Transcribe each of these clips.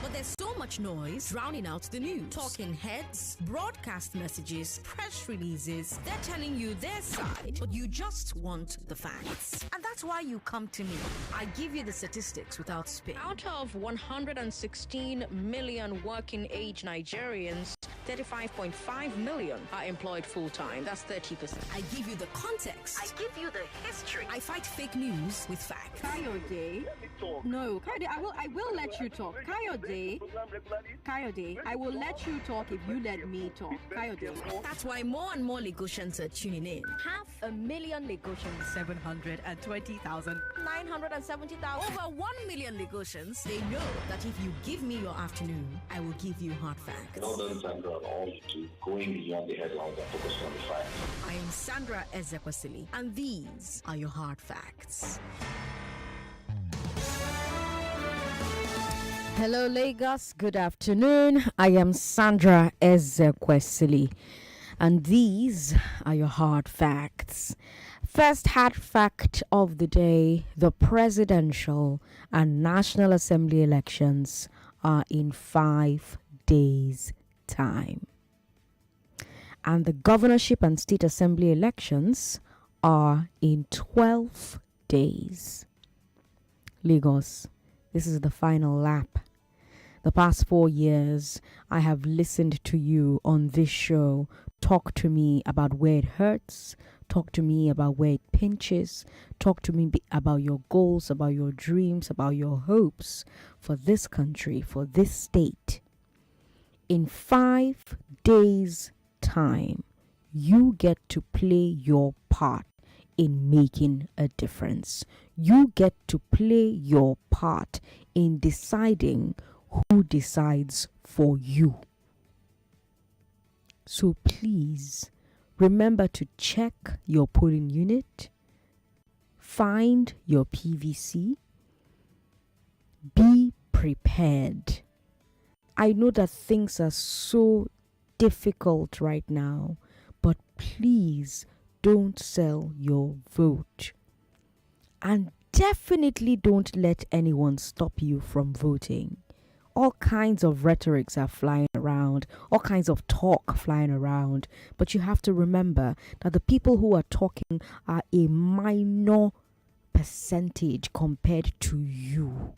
But there's so much noise drowning out the news. Talking heads, broadcast messages, press releases. They're telling you their side, but you just want the facts. And that's why you come to me. I give you the statistics without spin. Out of 116 million working age Nigerians, 35.5 million are employed full-time. That's 30%. I give you the context. I give you the history. I fight fake news with facts. Kayode. No, Kayode, I will let you talk. Kayode, I will let you talk if you let me talk. Kayode. That's why more and more Lagosians are tuning in. 500,000 Lagosians. 720,000. 970,000. Over 1 million Lagosians. They know that if you give me your afternoon, I will give you hard facts. Well done, Sandra, on all you do, going beyond the headlines and focusing on the facts. I am Sandra Ezekwesili, and these are your hard facts. Hello, Lagos. Good afternoon. I am Sandra Ezekwesili, and these are your hard facts. First hard fact of the day: the presidential and National Assembly elections are in 5 days' time, and the governorship and state assembly elections are in 12 days. Lagos, this is the final lap. The past 4 years, I have listened to you on this show talk to me about where it hurts, talk to me about where it pinches, talk to me about your goals, about your dreams, about your hopes for this country, for this state. In 5 days' time, you get to play your part in making a difference. You get to play your part in deciding who decides for you. So please remember to check your polling unit, find your PVC, be prepared. I know that things are so difficult right now, but please don't sell your vote. And definitely don't let anyone stop you from voting. All kinds of rhetorics are flying around, all kinds of talk flying around, but you have to remember that the people who are talking are a minor percentage compared to you.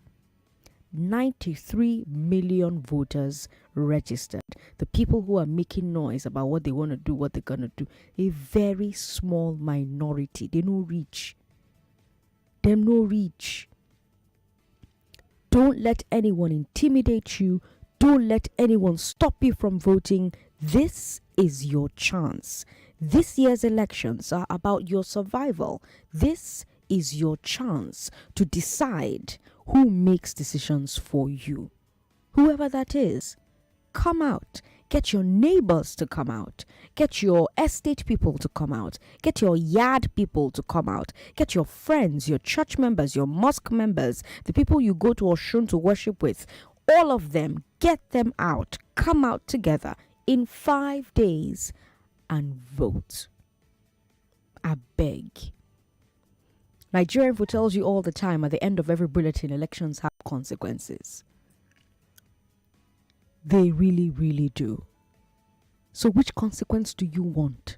93 million voters registered. The people who are making noise about what they want to do, what they're going to do, a very small minority. They no reach. Them no reach. Don't let anyone intimidate you. Don't let anyone stop you from voting. This is your chance. This year's elections are about your survival. This is your chance to decide who makes decisions for you. Whoever that is, come out. Get your neighbors to come out. Get your estate people to come out. Get your yard people to come out. Get your friends, your church members, your mosque members, the people you go to Oshun to worship with. All of them, get them out. Come out together in 5 days and vote. I beg. Nigerian Info tells you all the time at the end of every bulletin, elections have consequences. They really, really do. So which consequence do you want?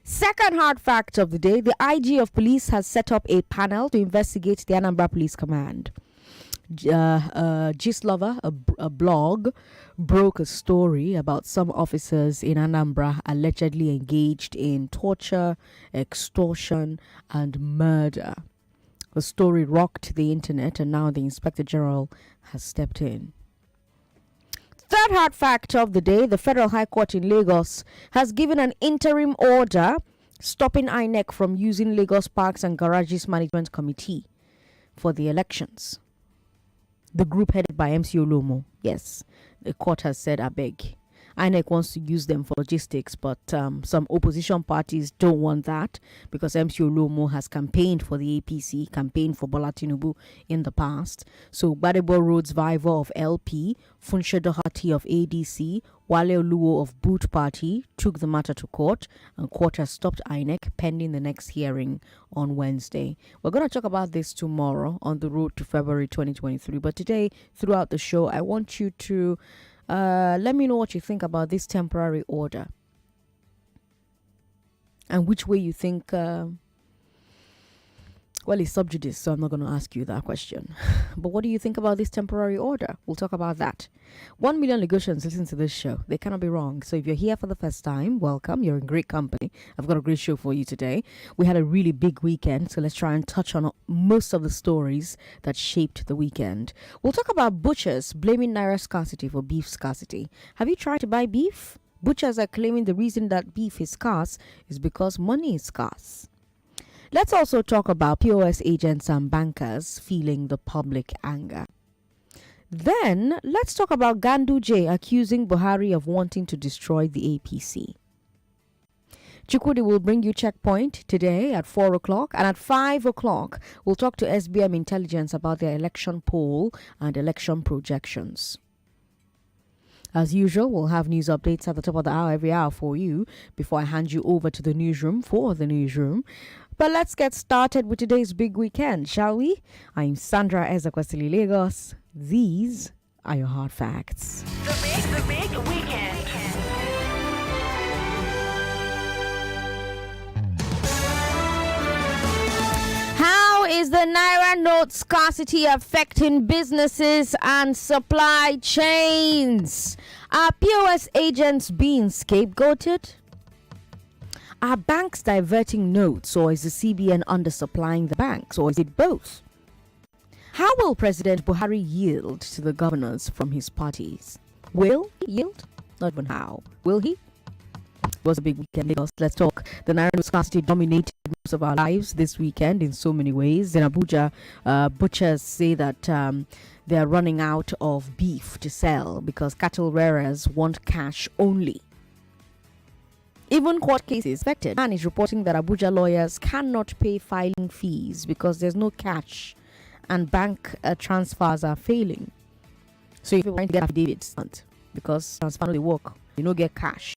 Second hard fact of the day, the IG of police has set up a panel to investigate the Anambra Police Command. Gist Lover, a blog, broke a story about some officers in Anambra allegedly engaged in torture, extortion, and murder. The story rocked the internet, and now the Inspector General has stepped in. Third hard fact of the day, the Federal High Court in Lagos has given an interim order stopping INEC from using Lagos Parks and Garages Management Committee for the elections. The group headed by MC Olomo. Yes, the court has said, I beg. INEC wants to use them for logistics, but some opposition parties don't want that because MC Olomo has campaigned for the APC, campaigned for Bola Tinubu in the past. So Gbadebo Rhodes Viver of LP, Funshe Doherty of ADC, Wale Oluwo of Boot Party took the matter to court, and court has stopped INEC pending the next hearing on Wednesday. We're going to talk about this tomorrow on the road to February 2023. But today, throughout the show, I want you to let me know what you think about this temporary order and which way you think. Well, it's sub judice, so I'm not going to ask you that question. But what do you think about this temporary order? We'll talk about that. 1 million Lagosians listen to this show. They cannot be wrong. So if you're here for the first time, welcome. You're in great company. I've got a great show for you today. We had a really big weekend, so let's try and touch on most of the stories that shaped the weekend. We'll talk about butchers blaming Naira scarcity for beef scarcity. Have you tried to buy beef? Butchers are claiming the reason that beef is scarce is because money is scarce. Let's also talk about POS agents and bankers feeling the public anger. Then, let's talk about Ganduje accusing Buhari of wanting to destroy the APC. Chukwudi will bring you Checkpoint today at 4 o'clock, and at 5 o'clock, we'll talk to SBM Intelligence about their election poll and election projections. As usual, we'll have news updates at the top of the hour every hour for you before I hand you over to the newsroom for the newsroom. But let's get started with today's big weekend, shall we? I'm Sandra Ezekwesili, Lagos. These are your hard facts. The big weekend. How is the Naira Note scarcity affecting businesses and supply chains? Are POS agents being scapegoated? Are banks diverting notes, or is the CBN undersupplying the banks, or is it both? How will President Buhari yield to the governors from his parties? Will he yield? Not even how. Will he? It was a big weekend, Lagos. Let's talk. The Naira Note scarcity dominated most of our lives this weekend in so many ways. In Abuja, butchers say that they are running out of beef to sell because cattle rearers want cash only. Even court cases affected. Man is reporting that Abuja lawyers cannot pay filing fees because there's no cash and bank transfers are failing. So if you're trying to get affidavits because transfer no dey work, you don't get cash.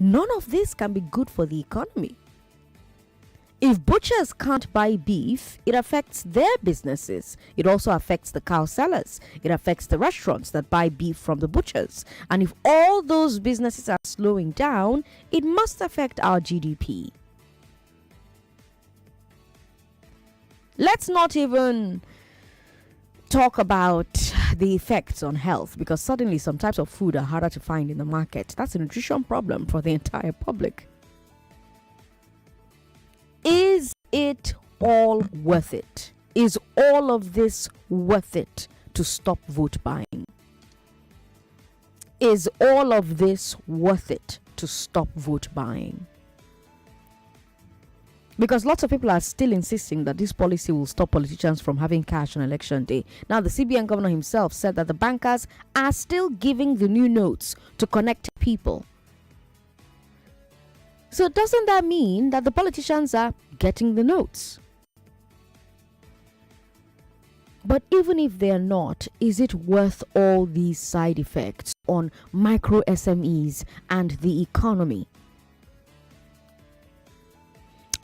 None of this can be good for the economy. If butchers can't buy beef, it affects their businesses. It also affects the cow sellers. It affects the restaurants that buy beef from the butchers. And if all those businesses are slowing down, it must affect our GDP. Let's not even talk about the effects on health, because suddenly some types of food are harder to find in the market. That's a nutrition problem for the entire public. Is it all worth it? Is all of this worth it to stop vote buying? Is all of this worth it to stop vote buying? Because lots of people are still insisting that this policy will stop politicians from having cash on election day. Now, the CBN governor himself said that the bankers are still giving the new notes to connect people. So doesn't that mean that the politicians are getting the notes? But even if they're not, is it worth all these side effects on micro SMEs and the economy?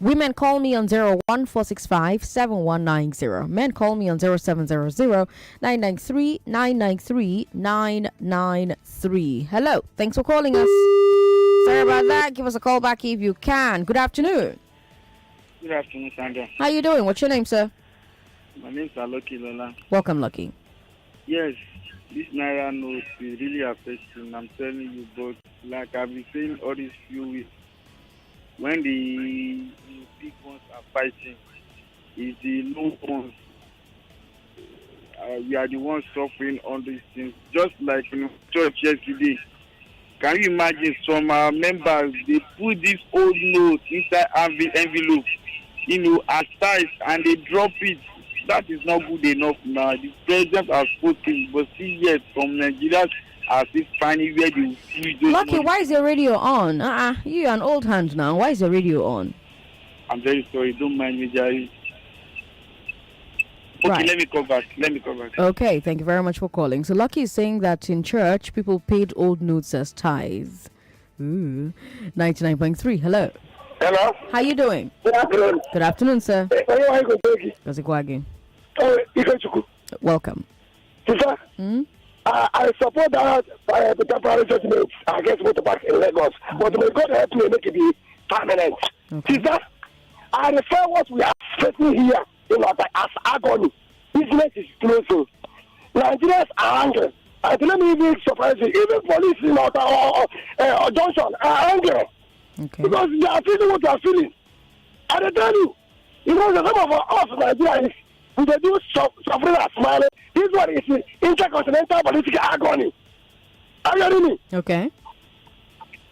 Women call me on 01465-7190. Men call me on 0700-993-993-993. Hello, thanks for calling us. Sorry about that. Give us a call back if you can. Good afternoon. Good afternoon, Sandra. How you doing? What's your name, sir? My name is Lucky Lola. Welcome, Lucky. Yes, this Naira Note is really affecting. I'm telling you, but like I've been saying all these few weeks, when the big ones are fighting, it's the low ones. We are the ones suffering on these things. Just like in church yesterday. Can you imagine some members, they put this old note inside envelope, as size, and they drop it. That is not good enough now. The president has spoken, but still yet some Nigerians as if finding where they will see those Lucky, money. why is your radio on? You're an old hand now. Why is your radio on? I'm very sorry. Don't mind me, Jerry. Okay, Right. let me call back. Okay, thank you very much for calling. So Lucky is saying that in church, people paid old notes as tithes. Ooh. 99.3, hello. Hello. How you doing? Good afternoon. Good afternoon, sir. Welcome. Welcome. Sister, I support that the temporary judgment against motorbikes in Lagos, but may God help me make it be permanent. Okay. Sister, I refer what we are facing here as agony. Business is closing. Nigerians are angry. And let me even surprise you, even police or junction are angry. Okay. Because they are feeling what they are feeling. And I tell you, some of us Nigerians, we do suffering and smiling. This one is intercontinental political agony. Are you hearing me? Okay.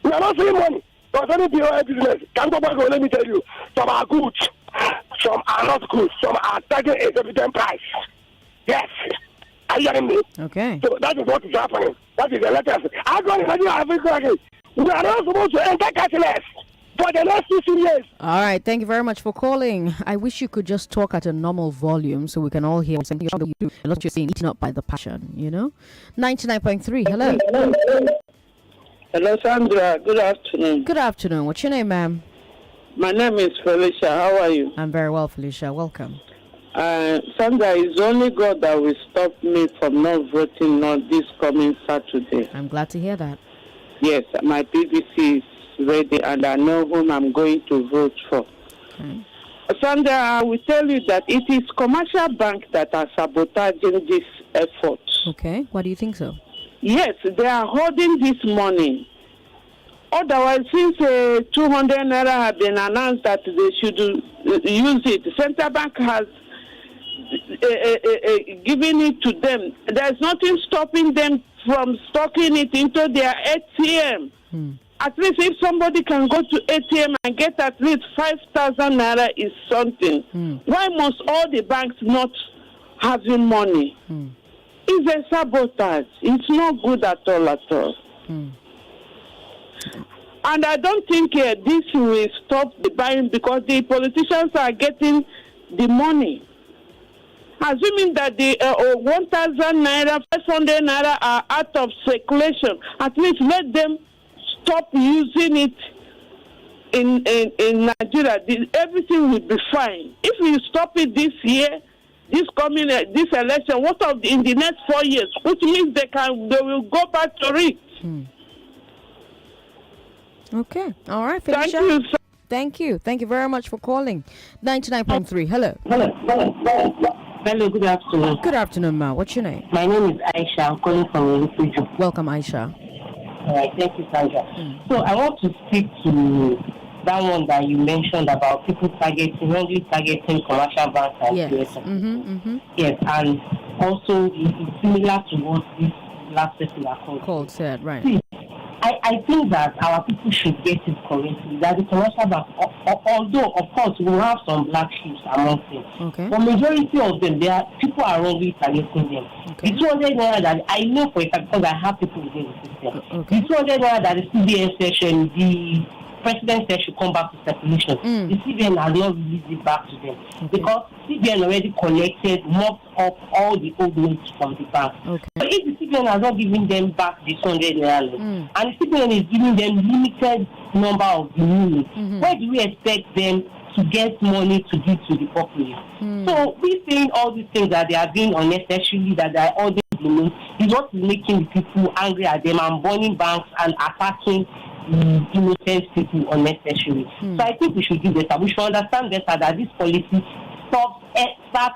We are not saving money. Concerning POS business, can't go back, let me tell you, some are good, some are not good, some are taking a exorbitant price. Yes. Are you hearing me? Okay. So that is what is happening. That is the latest. Agony in Nigeria, we are not supposed to enter cashless for the next 2 years. All right. Thank you very much for calling. I wish you could just talk at a normal volume so we can all hear something you do. A lot you're saying, eaten up by the passion, 99.3. Hello. Hello, Sandra. Good afternoon. Good afternoon. What's your name, ma'am? My name is Felicia. How are you? I'm very well, Felicia. Welcome. Sandra, it's only God that will stop me from not voting on this coming Saturday. I'm glad to hear that. Yes, my PVC is ready and I know whom I'm going to vote for. Okay. Sandra, I will tell you that it is commercial banks that are sabotaging this effort. Okay. Why do you think so? Yes, they are holding this money. Otherwise, since 200 naira have been announced that they should use it, the central bank has given it to them. There's nothing stopping them from stocking it into their ATM. At least if somebody can go to ATM and get at least 5,000 naira is something. Why must all the banks not having money? It's a sabotage. It's not good at all. And I don't think this will stop the buying because the politicians are getting the money. Assuming that the 1,000 naira, 500 naira are out of circulation, at least let them stop using it in Nigeria. Everything will be fine. If we stop it this year, this election, what of in the next 4 years, which means they will go back to it. Okay. All right, Felicia. Thank you. Thank you. Thank you very much for calling. 99.3. Hello. Hello, good afternoon. Good afternoon, ma. What's your name? My name is Aisha. I'm calling from Olufuju. Welcome, Aisha. All right, thank you, Sandra. So I want to speak to that one that you mentioned about people wrongly targeting commercial banks and Yes. PSM. Yes, and also it's similar to what this last person called said, right. See, I think that our people should get it correctly, that the commercial banks, although of course we will have some black sheep among them, Okay. but majority of them, people are wrongly targeting them. Okay. The 200 naira that I know for a fact because I have people within the system. Okay. The 200 naira that the CBN session, the president said should come back to circulation. The CBN has not released it back to them because CBN already mopped up all the old notes from the bank. Okay. But if the CBN has not given them back the 200 naira notes, and the CBN is giving them limited number of the new notes, where do we expect them to get money to give to the populace? So we saying all these things that they are doing unnecessarily, that they are ordering the notes, is what is making the people angry at them and burning banks and attacking innocent people unnecessarily. So I think we should do better. We should understand better that this policy starts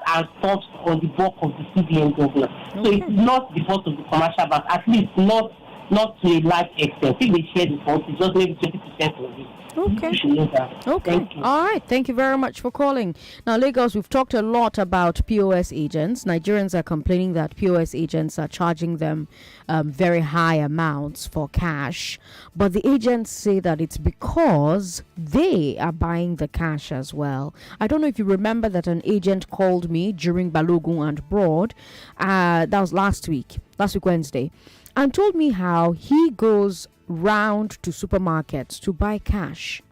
and stops on the bulk of the CBN government. So it is not the fault of the commercial bank, at least not to a large extent. If they share the fault, it's just maybe 20% of it. Okay. You should know that. Okay. Thank you. All right. Thank you very much for calling. Now, Lagos, we've talked a lot about POS agents. Nigerians are complaining that POS agents are charging them very high amounts for cash. But the agents say that it's because they are buying the cash as well. I don't know if you remember that an agent called me during Balogun and Broad. That was last week Wednesday. and told me how he goes round to supermarkets to buy cash.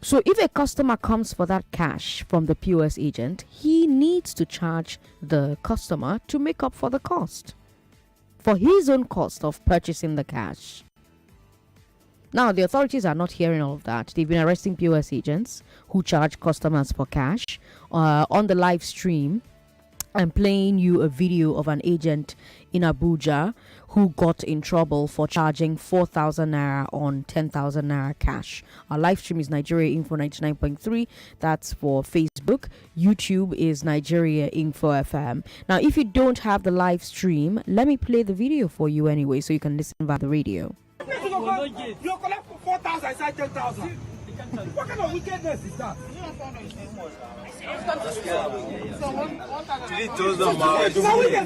So if a customer comes for that cash from the POS agent, he needs to charge the customer to make up for the cost, for his own cost of purchasing the cash. Now, the authorities are not hearing all of that. They've been arresting POS agents who charge customers for cash. On the live stream, I'm playing you a video of an agent in Abuja who got in trouble for charging 4,000 naira on 10,000 naira cash. Our live stream is Nigeria Info 99.3. That's for Facebook. YouTube is Nigeria Info FM. Now, if you don't have the live stream, let me play the video for you anyway so you can listen via the radio. You collect 4,000, I said 10,000. What kind of wickedness is that?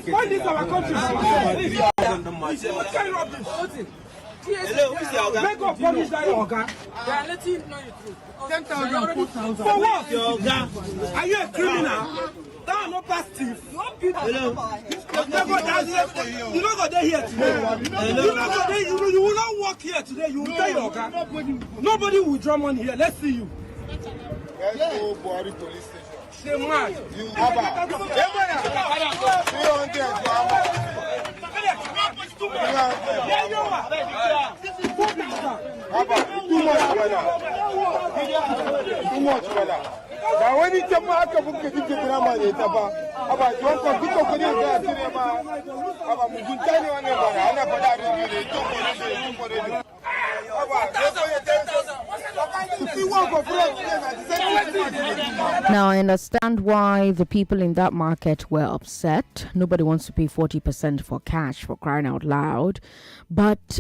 Why this our country? What kind of rubbish? Make up punish that Oga. They are letting you know the truth. 10,000, 4,000. For what? Are you a criminal? That are not past thief. You don't go there here today. You will not work here today. You will pay your Oga. Nobody will draw money here. Let's see you. Let's go Buhari police station. Stay mad. You have 300. Too much, brother. Now when you come back, you can get drama. About you want to go to the about Muguntani on Now, I understand why the people in that market were upset. Nobody wants to pay 40% for cash, for crying out loud. But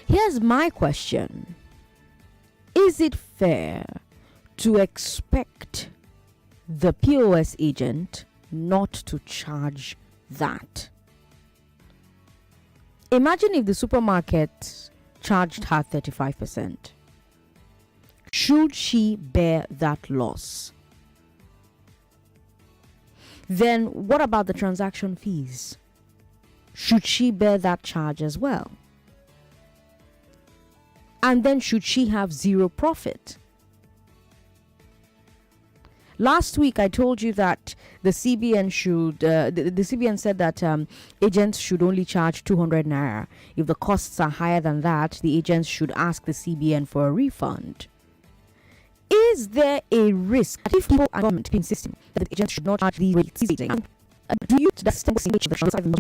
here's my question. Is it fair to expect the POS agent not to charge that? Imagine if the supermarket charged her 35%. Should she bear that loss? Then what about the transaction fees? Should she bear that charge as well? And then should she have zero profit? Last week, I told you that the CBN should, the CBN said that agents should only charge 200 naira. If the costs are higher than that, the agents should ask the CBN for a refund. Is there a risk that if people are government insisting that the agents should not charge these rates, do you distinguish the transaction in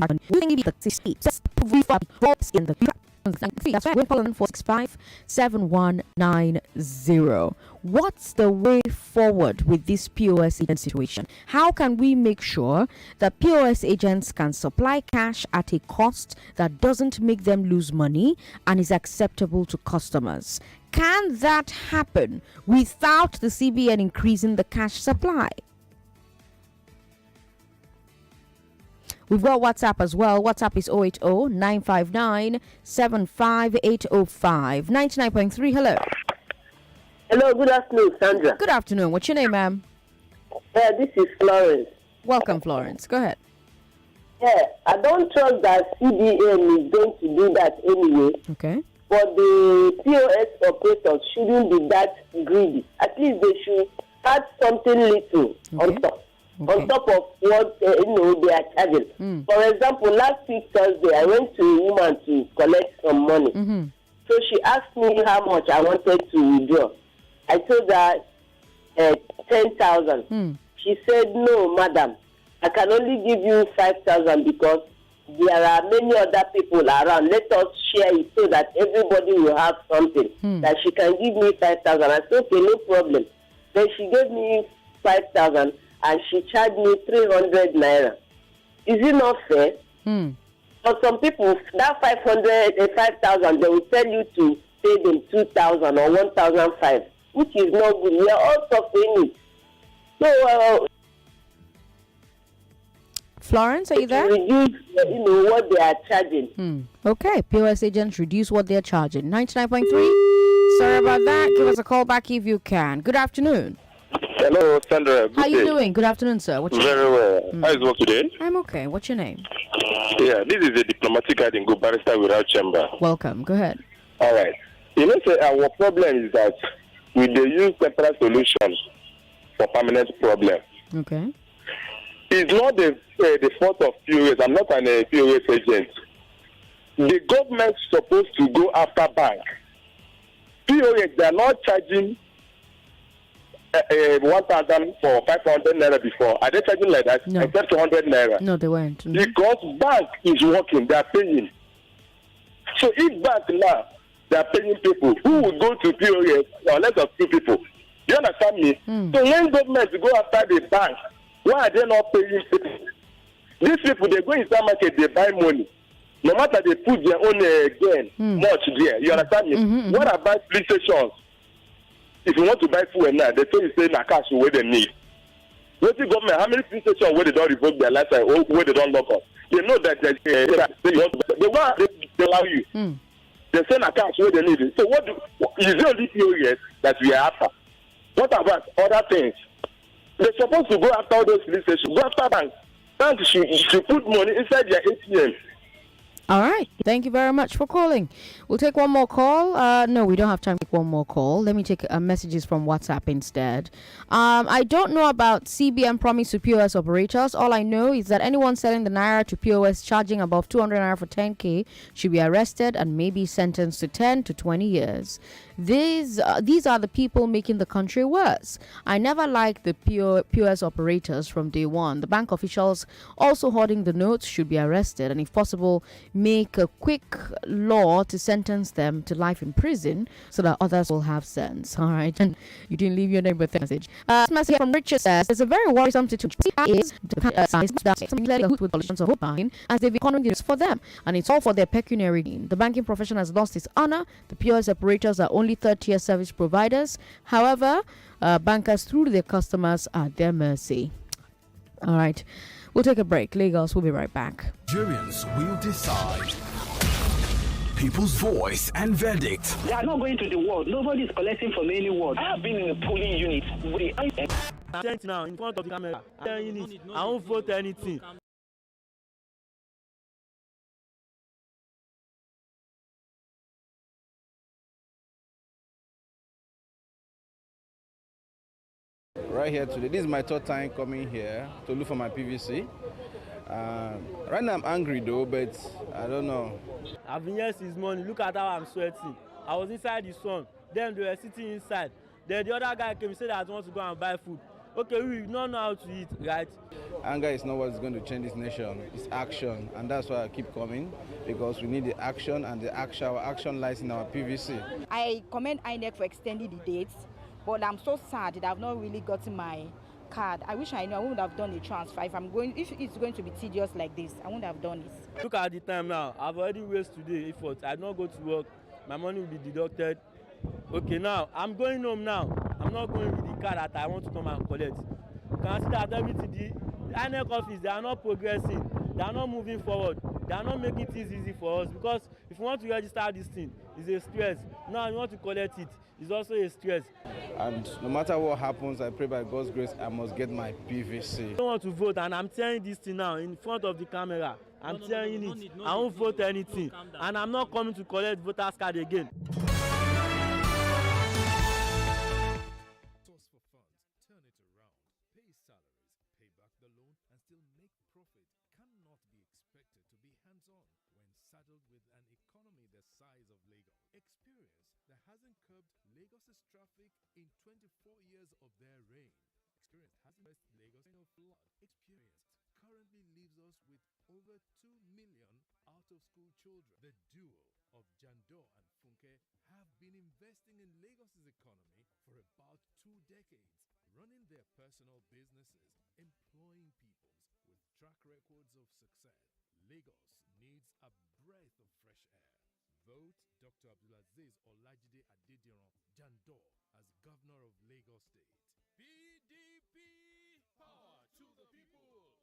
the that's right, we're calling 465-7190. What's the way forward with this POS agent situation? How can we make sure that POS agents can supply cash at a cost that doesn't make them lose money and is acceptable to customers? Can that happen without the CBN increasing the cash supply? We've got WhatsApp as well. WhatsApp is 080-959-75805. 99.3, hello. Hello, good afternoon, Sandra. Good afternoon. What's your name, ma'am? This is Florence. Welcome, Florence. Go ahead. Yeah, I don't trust that CBN is going to do that anyway. Okay. But the POS operators shouldn't be that greedy. At least they should add something little on top. Okay. On top of what they are charging. For example, last week Thursday, I went to a woman to collect some money. So she asked me how much I wanted to withdraw. I told her 10,000. She said, "No, madam, I can only give you 5,000 because there are many other people around. Let us share it so that everybody will have something." That she can give me 5,000. I said, "Okay, no problem." Then she gave me 5,000. And she charged me 300 naira. Is it not fair? For some people, that 5,000, they will tell you to pay them 2,000 or 1,005, which is not good. We are all suffering it. So, Florence, are you there? Reduce, what they are charging. Okay, POS agents reduce what they're charging. 99.3. Sorry about that. Give us a call back if you can. Good afternoon. Hello, Sandra. Good How are you day. doing? Good afternoon, sir. What's your Very name? well. How is work today? I'm okay. What's your name? Yeah, this is a diplomatic hiding go barrister without chamber. Welcome. Go ahead. All right. Say our problem is that we use temporary solutions for permanent problem. Okay. It's not the fault of POS. I'm not an POS agent. The government is supposed to go after bank. POS, they are not charging 1,000 for 500 naira before. Are they charging like that? No. Except 200 naira. No, they weren't. Mm-hmm. Because bank is working, they are paying. So if bank now, they are paying people who will go to POS unless of 2 people. Do you understand me? So when government go after the bank, why are they not paying people? These people, they go inside market, they buy money. No matter they put their own gain much there. You understand me? What about police stations? If you want to buy fuel now, they say na cash where they need. What the government? How many police stations where they don't revoke their license or where they don't lock up? They know that they want to allow you. They say na cash where they need it. So is it only POS that we are after? What about other things? They're supposed to go after all those police stations. Go after banks. Banks should put money inside their ATM. All right. Thank you very much for calling. We'll take one more call. No, we don't have time to take one more call. Let me take messages from WhatsApp instead. I don't know about CBN promise to POS operators. All I know is that anyone selling the Naira to POS charging above 200 Naira for 10K should be arrested and maybe sentenced to 10 to 20 years. These are the people making the country worse. I never liked the POS operators from day one. The bank officials also hoarding the notes should be arrested and if possible make a quick law to sentence them to life in prison so that others will have sense. All right. And you didn't leave your name with a message. This message from Richard says there's a very worrisome situation is that with politicians of buying as they've economies for them and it's all for their pecuniary gain. The banking profession has lost its honor. The POS operators are only third-tier service providers. However, bankers through their customers are at their mercy. All right. We'll take a break. Lagos, we'll be right back. Nigerians will decide. People's voice and verdict. They are not going to the ward. Nobody is collecting from any ward. I have been in a polling unit. I'm now in front of the camera. I won't vote anything. Right here today. This is my third time coming here to look for my PVC. Right now I'm angry though, but I don't know. I've been here since morning. Look at how I'm sweating. I was inside the sun. Then they were sitting inside. Then the other guy came and said that I want to go and buy food. Okay, we don't know how to eat, right? Anger is not what's going to change this nation. It's action, and that's why I keep coming, because we need the action, and our action lies in our PVC. I commend INEC for extending the dates, but I'm so sad that I've not really gotten my card. I wish I knew. I wouldn't have done a transfer. If it's going to be tedious like this, I wouldn't have done it. Look at the time now. I've already wasted today effort. I don't go to work. My money will be deducted. Okay, now I'm going home now. I'm not going with the card that I want to come and collect. You can see that everything, the INEC office, they are not progressing. They are not moving forward. They are not making things easy for us, because if you want to register this thing, it's a stress. Now you want to collect it, it's also a stress. And no matter what happens, I pray by God's grace, I must get my PVC. I don't want to vote, and I'm telling this thing now in front of the camera. I'm telling it. I won't vote anything, and I'm not coming to collect voters card again. In 24 years of their reign, experience has best Lagos of flood experience currently leaves us with over 2 million out-of-school children. The duo of Jando and Funke have been investing in Lagos's economy for about 2 decades, running their personal businesses, employing peoples with track records of success. Lagos needs a breath of fresh air. Vote Dr. Abdulaziz Olajide Adediran Jando as Governor of Lagos State. PDP! Power to the people!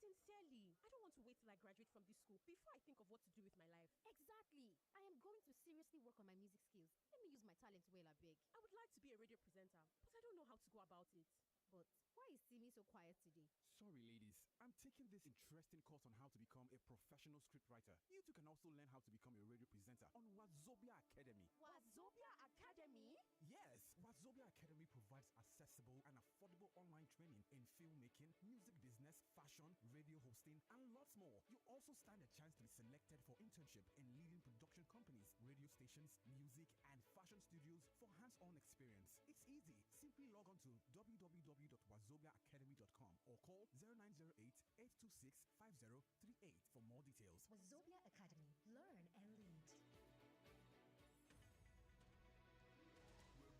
Sincerely, I don't want to wait till I graduate from this school before I think of what to do with my life. Exactly. I am going to seriously work on my music skills. Let me use my talent well, I beg. I would like to be a radio presenter, but I don't know how to go about it. But why is Timmy so quiet today? Sorry, ladies. I'm taking this interesting course on how to become a professional scriptwriter. You too can also learn how to become a radio presenter on Wazobia Academy. Wazobia Academy? Yes, Wazobia Academy provides accessible and affordable online training in filmmaking, music business, fashion, radio hosting, and lots more. You also stand a chance to be selected for internship in leading production companies, radio stations, music, and fashion studios for hands-on experience. It's easy. Simply log on to www.wazobiaacademy.com or call 0908-826-5038 for more details. Wazobia Academy. Learn and lead. We're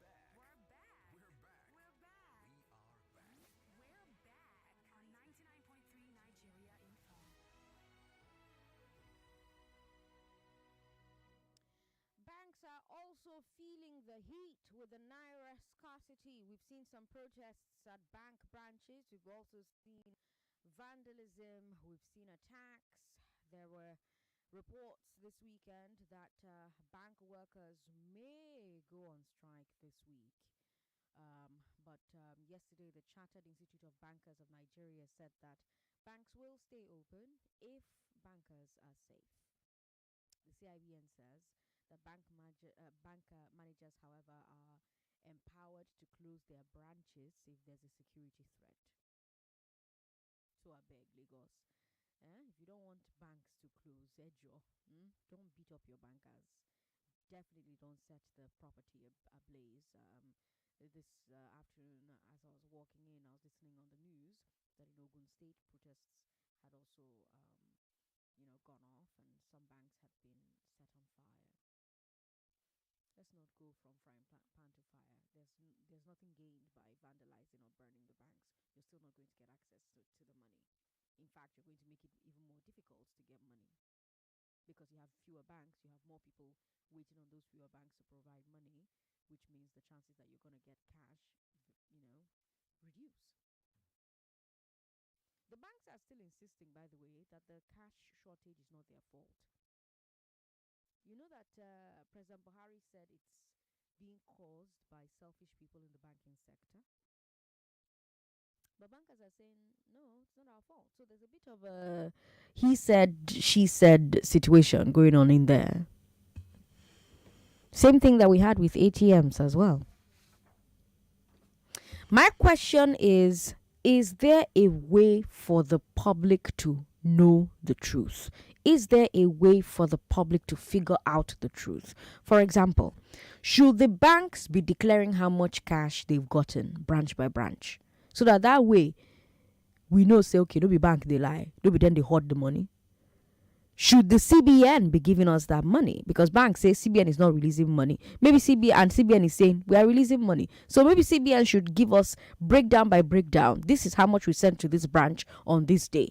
back. We're back. We're back. We're back. We are back. We're back on 99.3 Nigeria Info. Banks are also feeling the heat with the Naira scarcity. We've seen some protests at bank branches. We've also seen vandalism. We've seen attacks. There were reports this weekend that bank workers may go on strike this week. But yesterday, the Chartered Institute of Bankers of Nigeria said that banks will stay open if bankers are safe. The CIBN says that bank managers, however, are empowered to close their branches if there's a security threat. So I beg, Lagos, if you don't want banks to close, don't beat up your bankers. Definitely don't set the property ablaze. This afternoon, as I was walking in, I was listening on the news that in Ogun State, protests had also, gone off, and some banks had been set on fire. Let's not go from frying pan to fire. There's nothing gained by vandalizing or burning the banks. You're still not going to get access to the money. In fact, you're going to make it even more difficult to get money because you have fewer banks. You have more people waiting on those fewer banks to provide money, which means the chances that you're going to get cash, reduce. The banks are still insisting, by the way, that the cash shortage is not their fault. You know that President Buhari said it's being caused by selfish people in the banking sector. But bankers are saying, no, it's not our fault. So there's a bit of a he said, she said situation going on in there. Same thing that we had with ATMs as well. My question is there a way for the public to know the truth? Is there a way for the public to figure out the truth? For example, should the banks be declaring how much cash they've gotten branch by branch? So that way, we know, say, okay, don't be bank, they lie. Don't be then they hoard the money. Should the CBN be giving us that money? Because banks say CBN is not releasing money. Maybe CBN is saying we are releasing money. So maybe CBN should give us breakdown by breakdown. This is how much we sent to this branch on this day.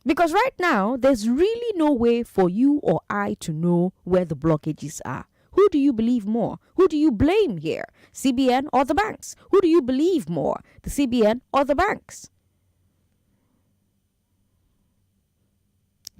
Because right now, there's really no way for you or I to know where the blockages are. Who do you believe more? Who do you blame here? CBN or the banks? Who do you believe more? The CBN or the banks?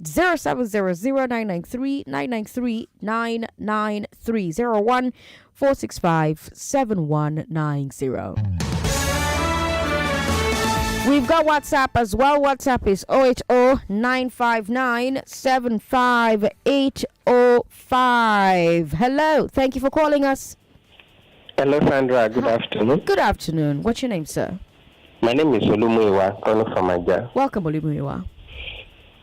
0700-993-993-993 01-465-7190. We've got WhatsApp as well. WhatsApp is 080-959-75805. Hello. Thank you for calling us. Hello, Sandra. Good afternoon. Good afternoon. What's your name, sir? My name is Olumuyiwa, calling from Aja. Welcome, Olumuyiwa.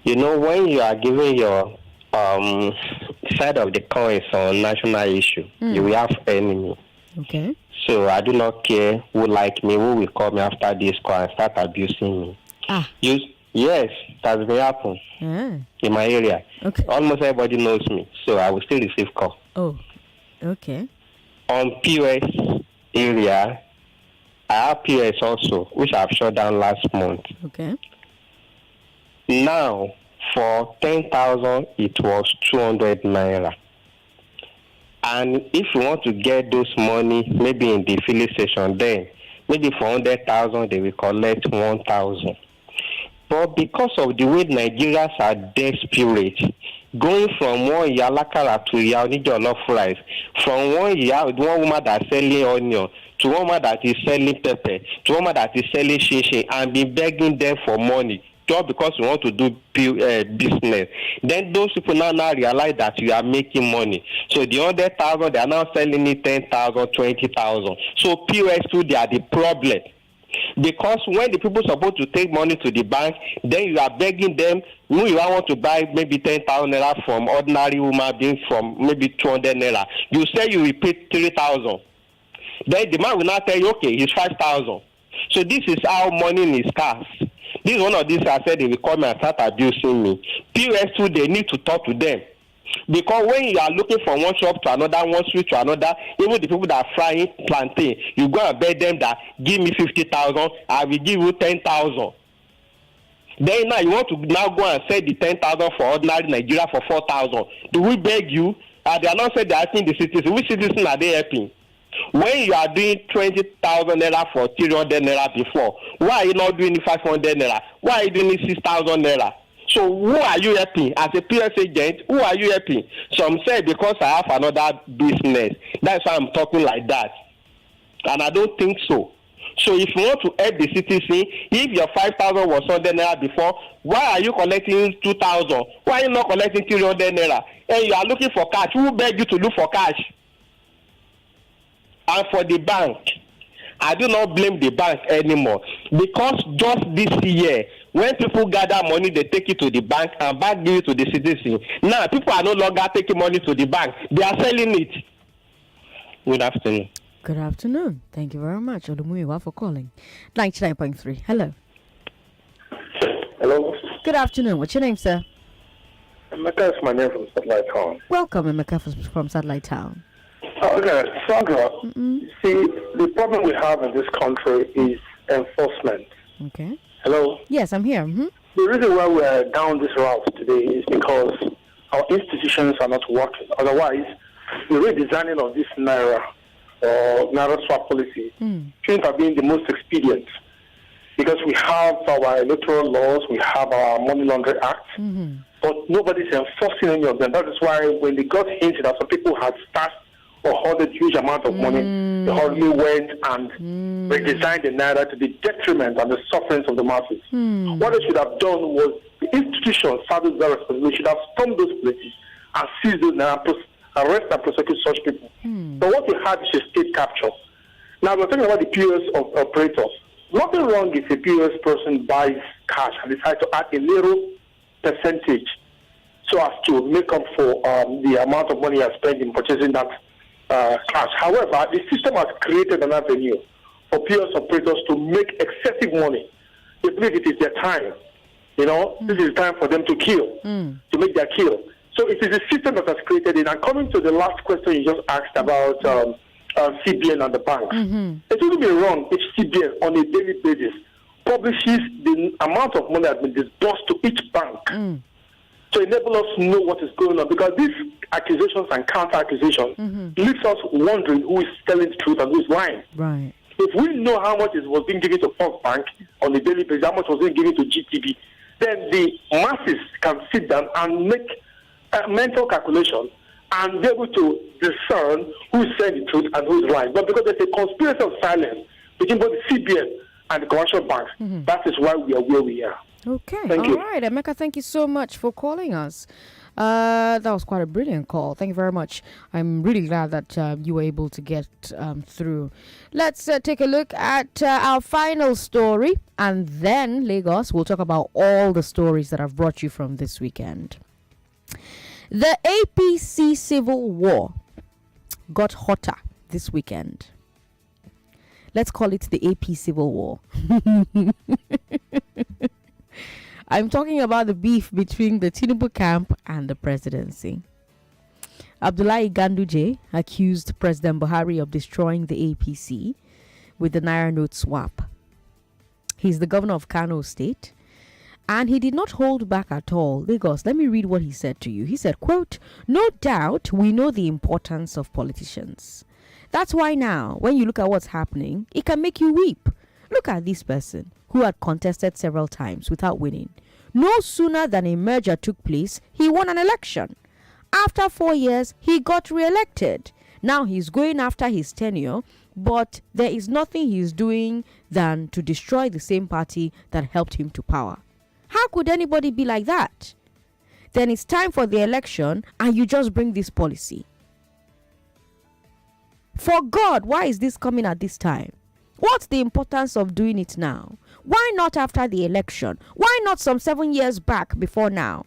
You know, when you are giving your side of the coins on national issue, you will have enemy. Okay. So I do not care who like me, who will call me after this call and start abusing me. Yes, that has been happening in my area. Okay. Almost everybody knows me, so I will still receive call. Oh, okay. On POS area, I have POS also, which I have shut down last month. Okay. Now, for 10,000, it was 200 naira. And if you want to get those money, maybe in the filling station, then maybe for 100,000, they will collect 1,000. But because of the way Nigerians are desperate, going from one yalakara to Yaonijolof rice, from one woman that's selling onion to one man that is selling pepper, to one man that is selling shisha, and be begging them for money just because you want to do business. Then those people now realize that you are making money. So the 100,000, they are now selling it 10,000, 20,000. So POS too, they are the problem. Because when the people supposed to take money to the bank, then you are begging them. You want to buy maybe 10,000 naira from ordinary human being from maybe 200 naira. You say you will pay 3,000. Then the man will now tell you, okay, it's 5,000. So this is how money is scarce. This is one of these I said they will come and start abusing me. POS2, they need to talk to them. Because when you are looking from one shop to another, one street to another, even the people that are frying plantain, you go and beg them that give me 50,000, I will give you 10,000. Then now you want to now go and sell the 10,000 for ordinary Nigeria for 4,000. Do we beg you? They are not saying they are asking the citizens. Which citizens are they helping? When you are doing 20,000 naira for 300 naira before, why are you not doing 500 naira? Why are you doing 6,000 naira? So who are you helping? As a PS agent, who are you helping? Some say because I have another business. That's why I'm talking like that. And I don't think so. So if you want to help the citizen, if your 5,000 was 100 naira before, why are you collecting 2,000? Why are you not collecting 300 naira? And you are looking for cash. Who begged you to look for cash? And for the bank, I do not blame the bank anymore, because just this year, when people gather money, they take it to the bank and bank give it to the citizen. Now, people are no longer taking money to the bank. They are selling it. Good afternoon. Good afternoon. Thank you very much, Olumuyiwa, for calling. 99.3. Hello. Hello. Good afternoon. What's your name, sir? Emeka is my name from Satellite Town. Welcome, Emeka from Satellite Town. Okay, Sandra, see, the problem we have in this country is enforcement. Okay. Hello? Yes, I'm here. The reason why we're down this route today is because our institutions are not working. Otherwise, the redesigning of this Naira or Naira swap policy shouldn't have been the most expedient. Because we have our electoral laws, we have our Money Laundering Act, but nobody's enforcing any of them. That is why when they got hinted that some people had stashed or hoarded huge amount of money, they hardly went and redesigned the Naira to the detriment and the sufferings of the masses. What they should have done was the institutions serving their responsibility should have stormed those places and seized those Naira, arrest and prosecute such people. But what we have is a state capture. Now we're talking about the POS of operators. Nothing wrong if a POS person buys cash and decides to add a little percentage so as to make up for the amount of money he has spent in purchasing that cash. However, the system has created an avenue for POS operators to make excessive money. They believe it is their time. You know, this is time for them to kill, to make their kill. So it is a system that has created it. And coming to the last question you just asked about CBN and the banks, it wouldn't be wrong if CBN on a daily basis publishes the amount of money that has been disbursed to each bank to enable us to know what is going on. Because these accusations and counter-accusations leaves us wondering who is telling the truth and who is lying. Right. If we know how much was being given to First Bank on a daily basis, how much was being given to GTB, then the masses can sit down and make a mental calculation and be able to discern who is saying the truth and who is lying. But because there's a conspiracy of silence between both the CBN and the commercial banks, that is why we are where we are. Okay. Thank you. All right, Emeka, thank you so much for calling us. That was quite a brilliant call. Thank you very much. I'm really glad that you were able to get through. Let's take a look at our final story, and then Lagos. We'll talk about all the stories that I've brought you from this weekend. The APC Civil War got hotter this weekend. Let's call it the AP Civil War. I'm talking about the beef between the Tinubu camp and the presidency. Abdullahi Ganduje accused President Buhari of destroying the APC with the Naira Note swap. He's the governor of Kano State, and he did not hold back at all. Lagos, let me read what he said to you. He said, quote, "No doubt we know the importance of politicians. That's why now, when you look at what's happening, it can make you weep. Look at this person who had contested several times without winning. No sooner than a merger took place, he won an election. After 4 years, he got re-elected. Now he's going after his tenure but there is nothing he is doing than to destroy the same party that helped him to power. How could anybody be like that? Then it's time for the election and you just bring this policy. For God, why is this coming at this time? What's the importance of doing it now? Why not after the election? Why not some 7 years back before now?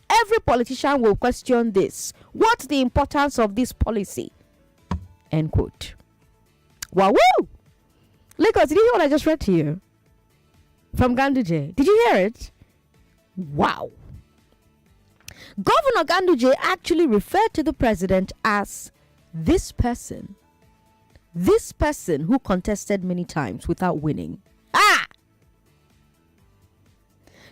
Every politician will question this. What's the importance of this policy? End quote. Wow! Lagos, did you hear what I just read to you? From Ganduje. Did you hear it? Wow. Governor Ganduje actually referred to the president as this person. This person who contested many times without winning.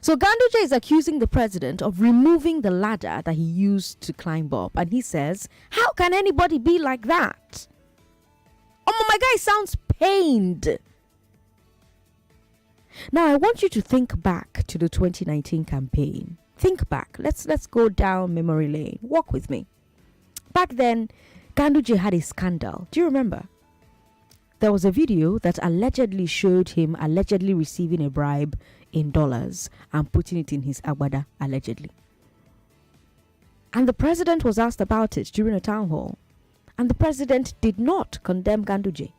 So Ganduje is accusing the president of removing the ladder that he used to climb up. And he says, how can anybody be like that? Oh, my guy sounds pained. Now, I want you to think back to the 2019 campaign. Think back. Let's go down memory lane. Walk with me. Back then, Ganduje had a scandal. Do you remember? There was a video that allegedly showed him allegedly receiving a bribe in dollars and putting it in his agbada, allegedly. And the president was asked about it during a town hall. And the president did not condemn Ganduje.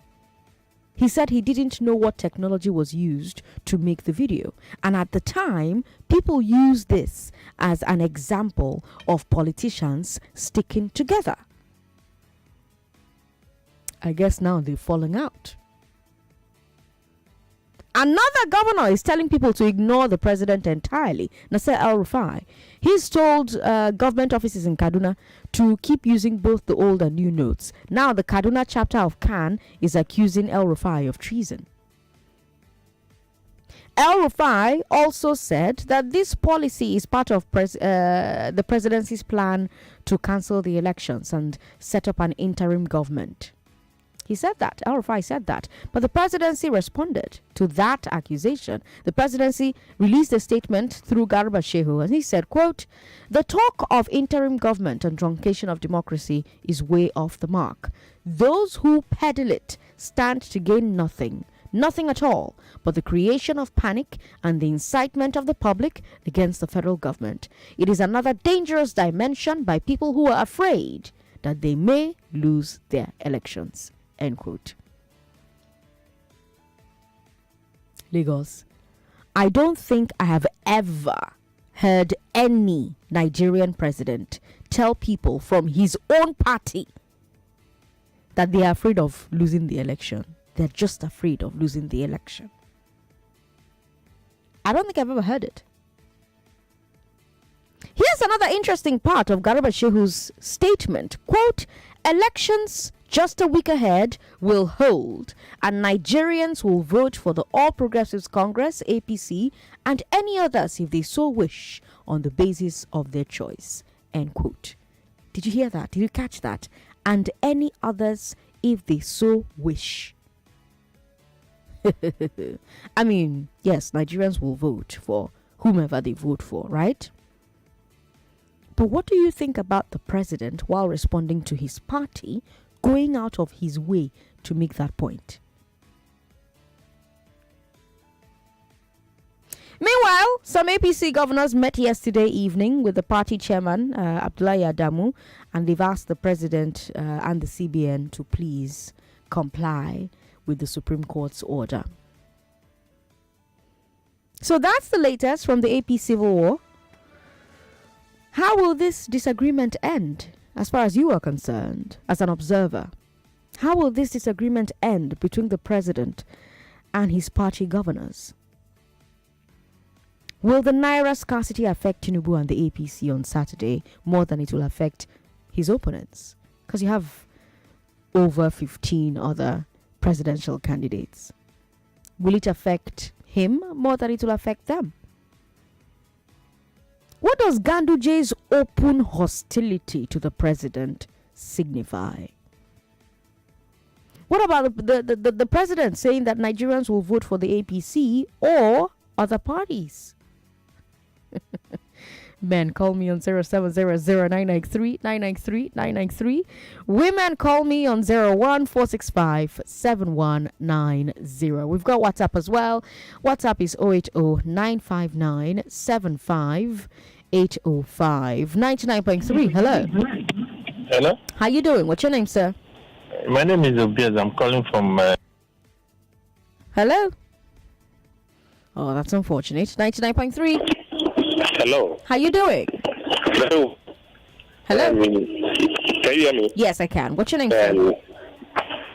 He said he didn't know what technology was used to make the video. And at the time, people used this as an example of politicians sticking together. I guess now they're falling out. Another governor is telling people to ignore the president entirely. Nasser El-Rufai. He's told government offices in Kaduna to keep using both the old and new notes. Now the Kaduna chapter of CAN is accusing El-Rufai of treason. El-Rufai also said that this policy is part of the presidency's plan to cancel the elections and set up an interim government. He said that. El-Rufai said that. But the presidency responded to that accusation. The presidency released a statement through Garba Shehu, and he said, quote, the talk of interim government and truncation of democracy is way off the mark. Those who peddle it stand to gain nothing at all, but the creation of panic and the incitement of the public against the federal government. It is another dangerous dimension by people who are afraid that they may lose their elections. End quote. Lagos. I don't think I have ever heard any Nigerian president tell people from his own party that they are afraid of losing the election. They're just afraid of losing the election. I don't think I've ever heard it. Here's another interesting part of Garba Shehu's statement. Quote, elections just a week ahead will hold, and Nigerians will vote for the All Progressives Congress, APC, and any others if they so wish on the basis of their choice. End quote. Did you hear that? Did you catch that? And any others if they so wish. I mean, yes, Nigerians will vote for whomever they vote for, right? But what do you think about the president while responding to his party going out of his way to make that point? Meanwhile, some APC governors met yesterday evening with the party chairman, Abdullahi Adamu, and they've asked the president and the CBN to please comply with the Supreme Court's order. So that's the latest from the APC Civil War. How will this disagreement end, as far as you are concerned, as an observer? How will this disagreement end between the president and his party governors? Will the Naira scarcity affect Tinubu and the APC on Saturday more than it will affect his opponents? Because you have over 15 other presidential candidates. Will it affect him more than it will affect them? What does Ganduje's open hostility to the president signify? What about the president saying that Nigerians will vote for the APC or other parties? Men call me on 0700-993-993-993. Women call me on 01465-7190. We've got WhatsApp as well. WhatsApp is 080-959-75 805 99.3. Hello. Hello. How you doing? What's your name, sir? My name is Obias. I'm calling from. Hello. Oh, that's unfortunate. 99.3. Hello. How you doing? Hello. Hello. Can you hear me? Yes, I can. What's your name, sir?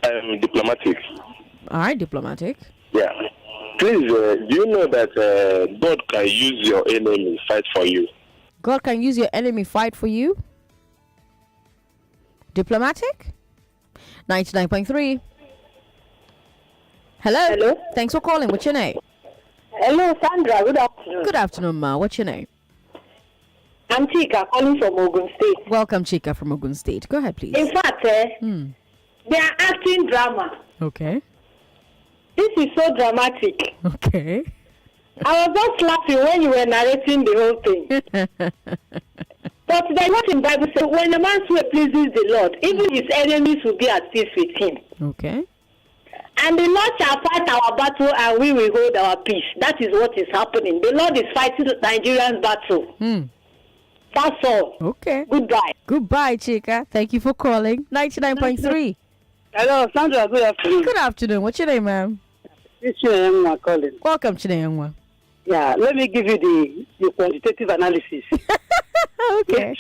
I'm diplomatic. All right, diplomatic. Yeah. Please, do you know that God can use your enemy fight for you? God can use your enemy fight for you? Diplomatic? 99.3. Hello? Hello? Thanks for calling. What's your name? Hello, Sandra. Good afternoon. Good afternoon, ma. What's your name? I'm Chika, calling from Ogun State. Welcome, Chika, from Ogun State. Go ahead, please. In fact, they are acting drama. Okay. This is so dramatic. Okay. I was just laughing when you were narrating the whole thing. But there's what in Bible says, when a man's way pleases the Lord, even his enemies will be at peace with him. Okay. And the Lord shall fight our battle and we will hold our peace. That is what is happening. The Lord is fighting the Nigerian battle. That's all. Okay. Goodbye. Goodbye, Chika. Thank you for calling. 99.3. Hello, Sandra. Good afternoon. Good afternoon. What's your name, ma'am? It's Chineyangwa calling. Welcome, Chineyangwa. Yeah, let me give you the quantitative analysis. Okay.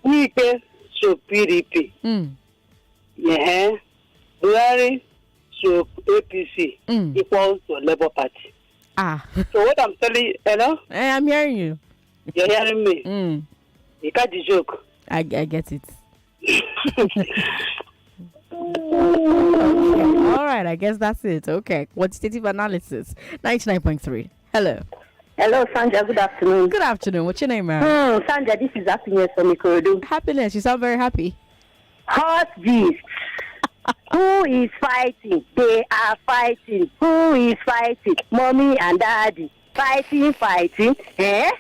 Wike so PDP. Yeah. Buhari so APC equals to Labour Party. So what I'm telling you, hello? I'm hearing you. You're hearing me? You got the joke. I get it. Okay. All right, I guess that's it. Okay. Quantitative analysis. 99.3. Hello. Hello, Sandra. Good afternoon. Good afternoon. What's your name, ma'am? Sandra, this is Happiness from Ikorodu. Happiness. You sound very happy. Hot gist. Who is fighting? They are fighting. Who is fighting? Mommy and daddy. Fighting. Eh?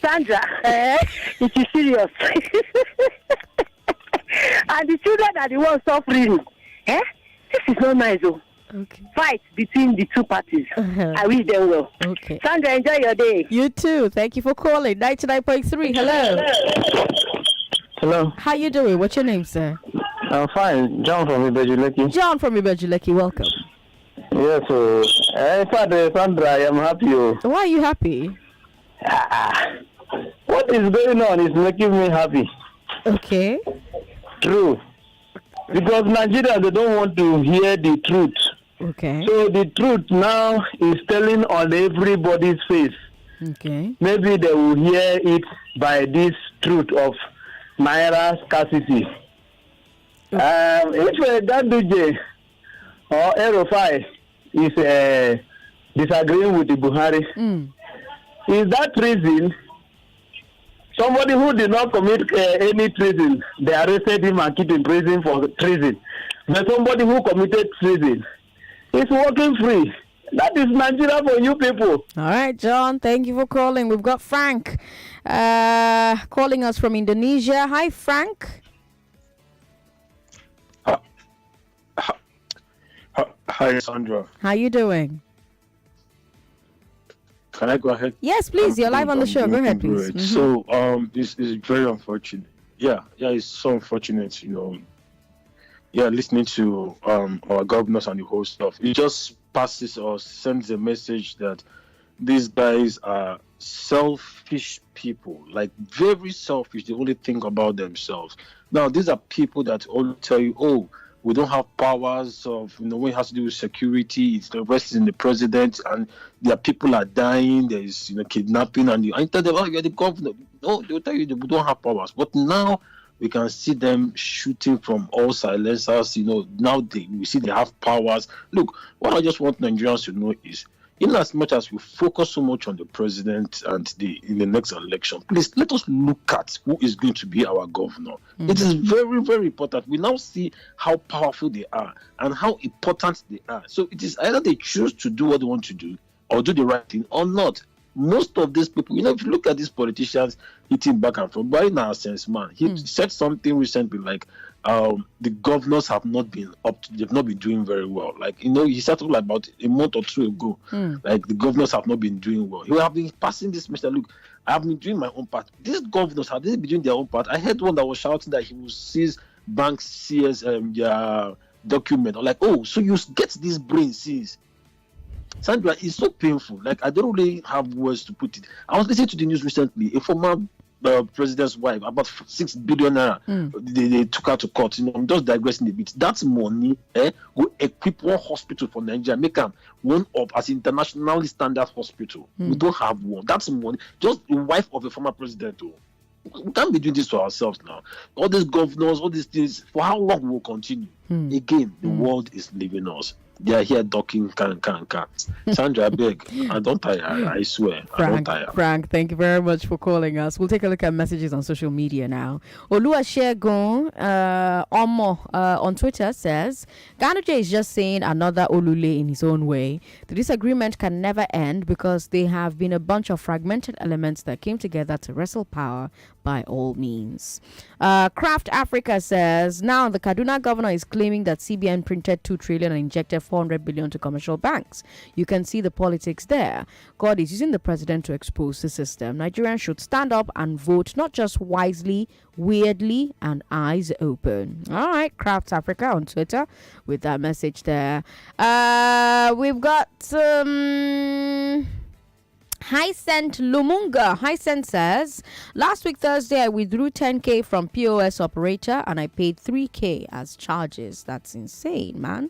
Sandra, it is serious. And the children are the ones suffering. Eh? This is not nice, though. Okay. Fight between the two parties. I wish them well. Okay. Sandra, enjoy your day. You too. Thank you for calling. 99.3. Hello. Hello. How you doing? What's your name, sir? I'm fine. John from Ibejuleki. John from Ibejuleki. Welcome. Yes, in fact, Sandra, I am happy. Why are you happy? What is going on is making me happy. Okay. True. Because Nigerians, they don't want to hear the truth. Okay. So the truth now is telling on everybody's face. Okay. Maybe they will hear it by this truth of Naira scarcity. If Ganduje or Erofai is disagreeing with the Buhari, is that treason? Somebody who did not commit any treason, they arrested him and keep in prison for treason. But somebody who committed treason is walking free. That is Nigeria for you people. All right, John. Thank you for calling. We've got Frank calling us from Indonesia. Hi, Frank. Hi, Sandra. How you doing? Can I go ahead? Yes, please. You're live on the show. Go ahead, please. So, this is very unfortunate. Yeah, it's so unfortunate, listening to our governors and the whole stuff. It just passes or sends a message that these guys are selfish people, like very selfish. They only think about themselves. Now, these are people that only tell you, oh, we don't have powers of, when it has to do with security, it's the rest is in the president, and their people are dying, there is, kidnapping, and you tell them, oh, you're the governor. No, they'll tell you we don't have powers. But now we can see them shooting from all silencers, now we see they have powers. Look, what I just want Nigerians to know is, in as much as we focus so much on the president and in the next election, please let us look at who is going to be our governor. It is very, very important. We now see how powerful they are and how important they are. So it is either they choose to do what they want to do or do the right thing or not. Most of these people, if you look at these politicians hitting back and forth, by now sense, man, he said something recently like, the governors have not been they've not been doing very well. Like, he started like about a month or two ago, like the governors have not been doing well. He will have been passing this message, look, I have been doing my own part. These governors, have they been doing their own part? I heard one that was shouting that he will seize banks, CS, their document. I'm like, oh, so you get this brain seized. Sandra, it's so painful. Like, I don't really have words to put it. I was listening to the news recently. A former president's wife, about 6 billion naira, they took her to court. I'm just digressing a bit. That's money will equip one hospital for Nigeria, make them one up as internationally standard hospital. We don't have one. That's money. Just the wife of a former president. We can't be doing this to ourselves now. All these governors, all these things, for how long will continue? Again, the world is leaving us. They are here talking can. Sandra, I beg, I don't tire. I swear, I don't tire. Frank, thank you very much for calling us. We'll take a look at messages on social media now. Oluwasegun Omo on Twitter says, Ganduje is just saying another Olule in his own way. The disagreement can never end because they have been a bunch of fragmented elements that came together to wrestle power by all means. Craft Africa says, now the Kaduna governor is claiming that CBN printed 2 trillion and injected 400 billion to commercial banks. You can see the politics there. God is using the president to expose the system. Nigerians should stand up and vote, not just wisely, weirdly, and eyes open. All right, Craft Africa on Twitter with that message there. We've got Hyacinth Lumunga. Hyacinth says, last week Thursday I withdrew 10k from POS operator and I paid 3k as charges. That's insane, man.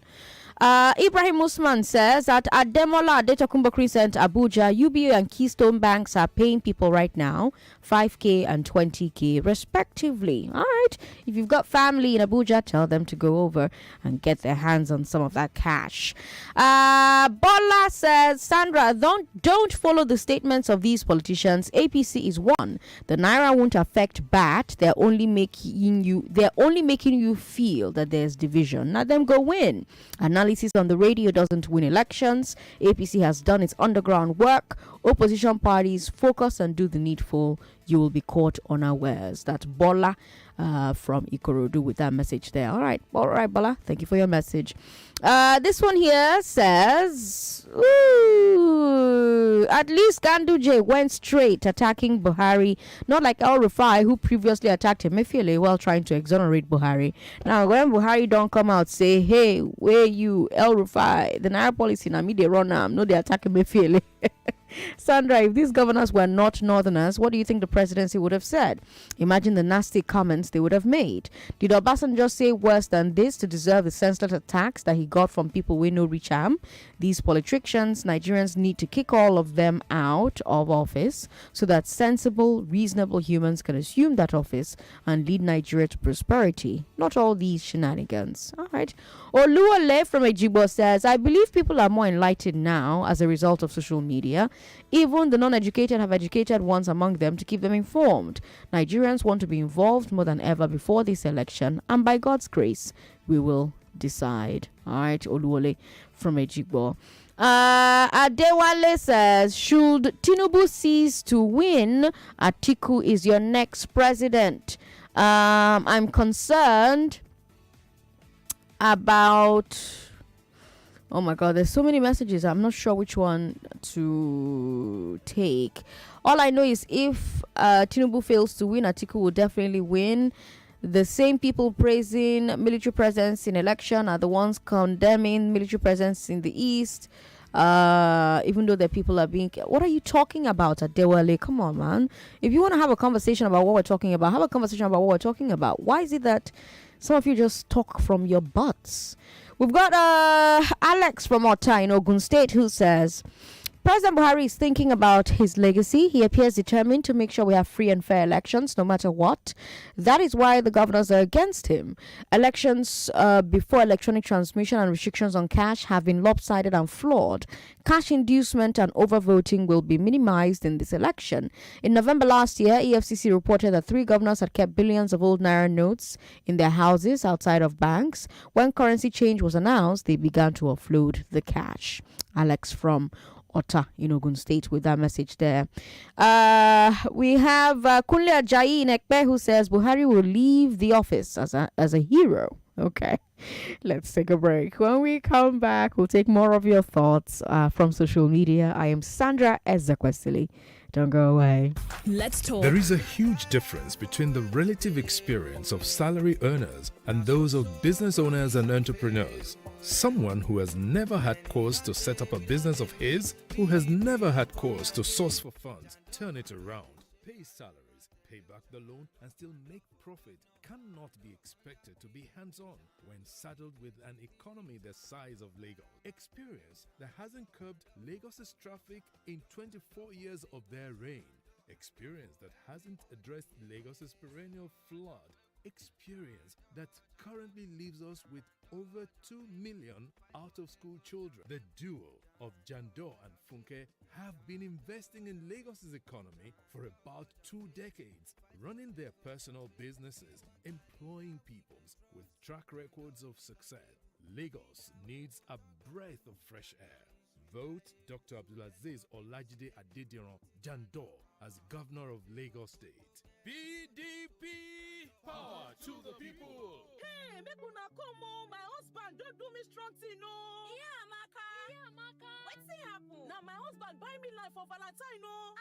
Ibrahim Usman says that at Demola Adetokunbo Crescent, Abuja, UBA and Keystone Banks are paying people right now 5k and 20k respectively. All right, if you've got family in Abuja, tell them to go over and get their hands on some of that cash. Bola says, Sandra, don't follow the statements of these politicians. APC is one. The Naira won't affect BAT. They're only making you feel that there's division. Let them go win. Analysis on the radio doesn't win elections. APC has done its underground work. Opposition parties focus and do the needful. You will be caught unawares. That's Bola from Ikorodu with that message there. All right, Bola. Thank you for your message. This one here says, ooh, at least Ganduje went straight attacking Buhari, not like El Rufai, who previously attacked Emefiele while trying to exonerate Buhari. Now, when Buhari don't come out say, hey, where you, El Rufai, the Naira policy, na me they run no they attack Emefiele. Sandra, if these governors were not northerners, what do you think the presidency would have said? Imagine the nasty comments they would have made. Did Obasanjo say worse than this to deserve the senseless attacks that he got from people we know reach him? These politicians, Nigerians need to kick all of them out of office so that sensible, reasonable humans can assume that office and lead Nigeria to prosperity. Not all these shenanigans. All right. Oluwale from Ejigbo says, I believe people are more enlightened now as a result of social media. Even the non-educated have educated ones among them to keep them informed. Nigerians want to be involved more than ever before this election, and by God's grace, we will decide. All right, Oluwale from Ejigbo. Adewale says, should Tinubu cease to win, Atiku is your next president. I'm concerned about... Oh my God, there's so many messages. I'm not sure which one to take. All I know is if Tinubu fails to win, Atiku will definitely win. The same people praising military presence in election are the ones condemning military presence in the East. Even though the people are being... What are you talking about, Adewale? Come on, man. If you want to have a conversation about what we're talking about, have a conversation about what we're talking about. Why is it that some of you just talk from your butts? We've got Alex from Ota in Ogun State who says, President Buhari is thinking about his legacy. He appears determined to make sure we have free and fair elections no matter what. That is why the governors are against him. Elections before electronic transmission and restrictions on cash have been lopsided and flawed. Cash inducement and overvoting will be minimized in this election. In November last year, EFCC reported that 3 governors had kept billions of old Naira notes in their houses outside of banks. When currency change was announced, they began to offload the cash. Alex from Ota in Ogun State with that message there. We have Kunle Ajayi in Ekpe who says Buhari will leave the office as a hero. Okay, let's take a break. When we come back, we'll take more of your thoughts from social media. I am Sandra Ezekwesili. Don't go away. Let's talk. There is a huge difference between the relative experience of salary earners and those of business owners and entrepreneurs. Someone who has never had cause to set up a business of his, who has never had cause to source for funds, turn it around, pay salaries, pay back the loan, and still make profit cannot be expected to be hands-on when saddled with an economy the size of Lagos. Experience that hasn't curbed Lagos's traffic in 24 years of their reign. Experience that hasn't addressed Lagos's perennial flood. Experience that currently leaves us with over 2 million out-of-school children. The duo of Jando and Funke have been investing in Lagos's economy for about 2 decades, running their personal businesses, employing peoples with track records of success. Lagos needs a breath of fresh air. Vote Dr. Abdulaziz Olajide Adediran Jando as Governor of Lagos State. PDP! Power to the people! Hey, make una come on. My husband don't do me strong thing, no. Yeah, Amaka. What's happen? Now my husband buy me life for Valentine, no.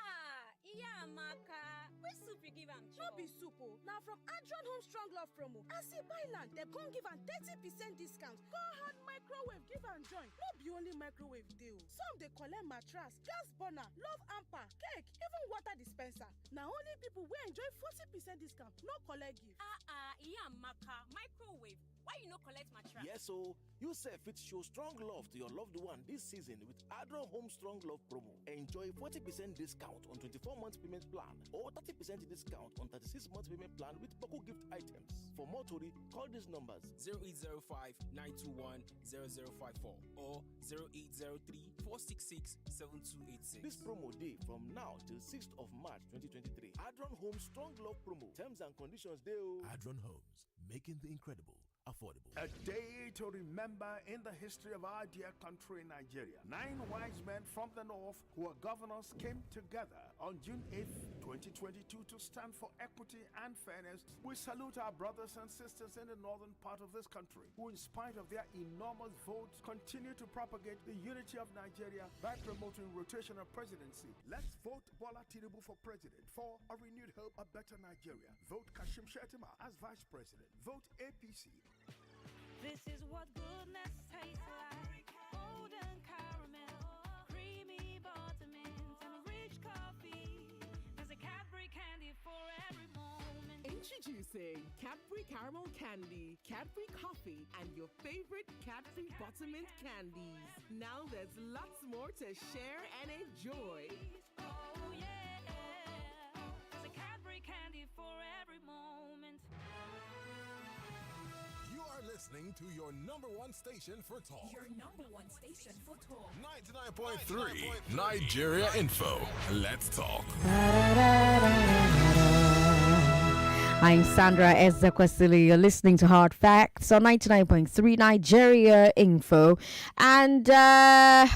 Yeah, Amaka. Which soup you give am? No be soup, oh. Now from Adron Home Strong Love promo. As he buy land, they gon' give am 30% discount. Go ahead, microwave, give am join. No be only microwave deal. Some they collect mattress, gas burner, love hamper, cake, even water dispenser. Now only people will enjoy 40% discount. No collect gift. Yeah, Amaka. Microwave. Why you no collect mattress? Yes, so you say fit show strong love to your loved one this season with Adron Home Strong Love promo. Enjoy 40% discount on 24 months payment plan or 30% discount on 36 months payment plan with Poco gift items. For more Tori, call these numbers 0805 921 0054 or 0803 466 7286. This promo day from now till 6th of March 2023. Adron Home Strong Love promo. Terms and conditions dey. Adron Homes, making the incredible affordable. A day to remember in the history of our dear country, Nigeria. 9 wise men from the north who are governors came together on June 8th, 2022 to stand for equity and fairness. We salute our brothers and sisters in the northern part of this country who, in spite of their enormous votes, continue to propagate the unity of Nigeria by promoting rotational presidency. Let's vote Bola Tinubu for president for a renewed hope, a better Nigeria. Vote Kashim Shettima as vice president. Vote APC. This is what goodness tastes like. Golden caramel, creamy buttermint, and rich coffee. There's a Cadbury candy for every moment. Introducing Cadbury Caramel Candy, Cadbury Coffee, and your favorite Cadbury Buttermint candies. Now there's lots more to share and enjoy. Oh yeah, there's a Cadbury candy for every moment. You are listening to your number one station for talk. Your number one station for talk. 99.3 Nigeria Info. Let's talk. I'm Sandra Ezekwesili. You're listening to Hard Facts on 99.3 Nigeria Info. And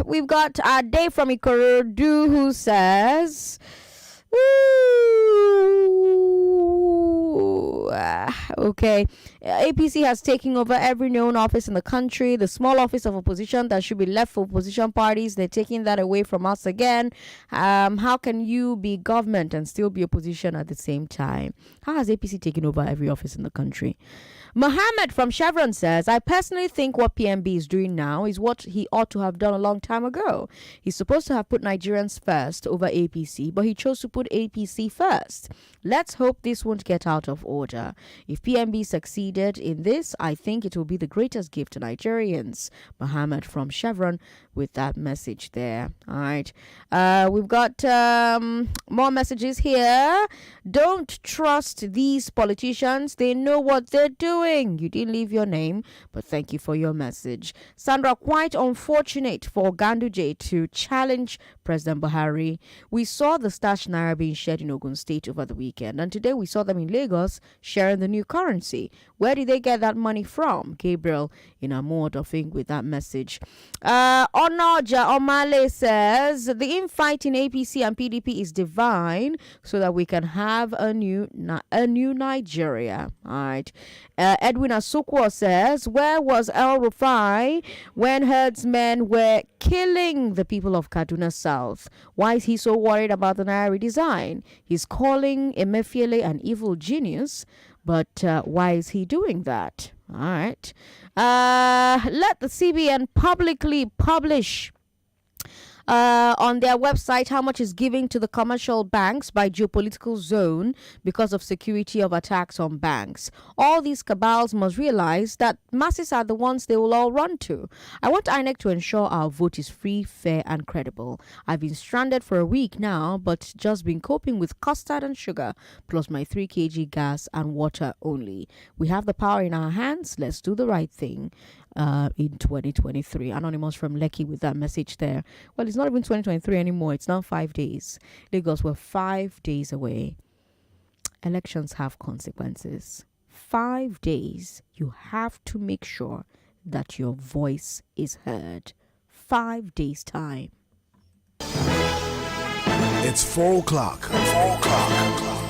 we've got Dave from Ikorodu who says... Okay, APC has taken over every known office in the country. The small office of opposition that should be left for opposition parties, they're taking that away from us again. How can you be government and still be opposition at the same time? How has APC taken over every office in the country? Mohammed from Chevron says, I personally think what PMB is doing now is what he ought to have done a long time ago. He's supposed to have put Nigerians first over APC, but he chose to put APC first. Let's hope this won't get out of order. If PMB succeeded in this, I think it will be the greatest gift to Nigerians. Mohammed from Chevron with that message there. All right. We've got more messages here. Don't trust these politicians. They know what they're doing. You didn't leave your name, but thank you for your message. Sandra, quite unfortunate for Ganduje to challenge President Buhari. We saw the stashed naira being shared in Ogun State over the weekend, and today we saw them in Lagos sharing the new currency. Where did they get that money from? Gabriel in Amod, I think, with that message. Onoja Omale says the infight in APC and PDP is divine, so that we can have a new Nigeria. All right. Edwin Asukwo says, where was El Rufai when herdsmen were killing the people of Kaduna South? Why is he so worried about the Naira redesign? He's calling Emefiele an evil genius, but why is he doing that? All right. Let the CBN publicly publish on their website how much is giving to the commercial banks by geopolitical zone because of security of attacks on banks. All these cabals must realize that masses are the ones they will all run to. I want INEC to ensure our vote is free, fair and credible. I've been stranded for a week now, but just been coping with custard and sugar plus my 3 kg gas and water only. We have the power in our hands. Let's do the right thing. In 2023. Anonymous from Lekki with that message there. Well, it's not even 2023 anymore. It's now 5 days. Lagos, we're 5 days away. Elections have consequences. 5 days. You have to make sure that your voice is heard. 5 days' time. It's 4 o'clock. 4 o'clock.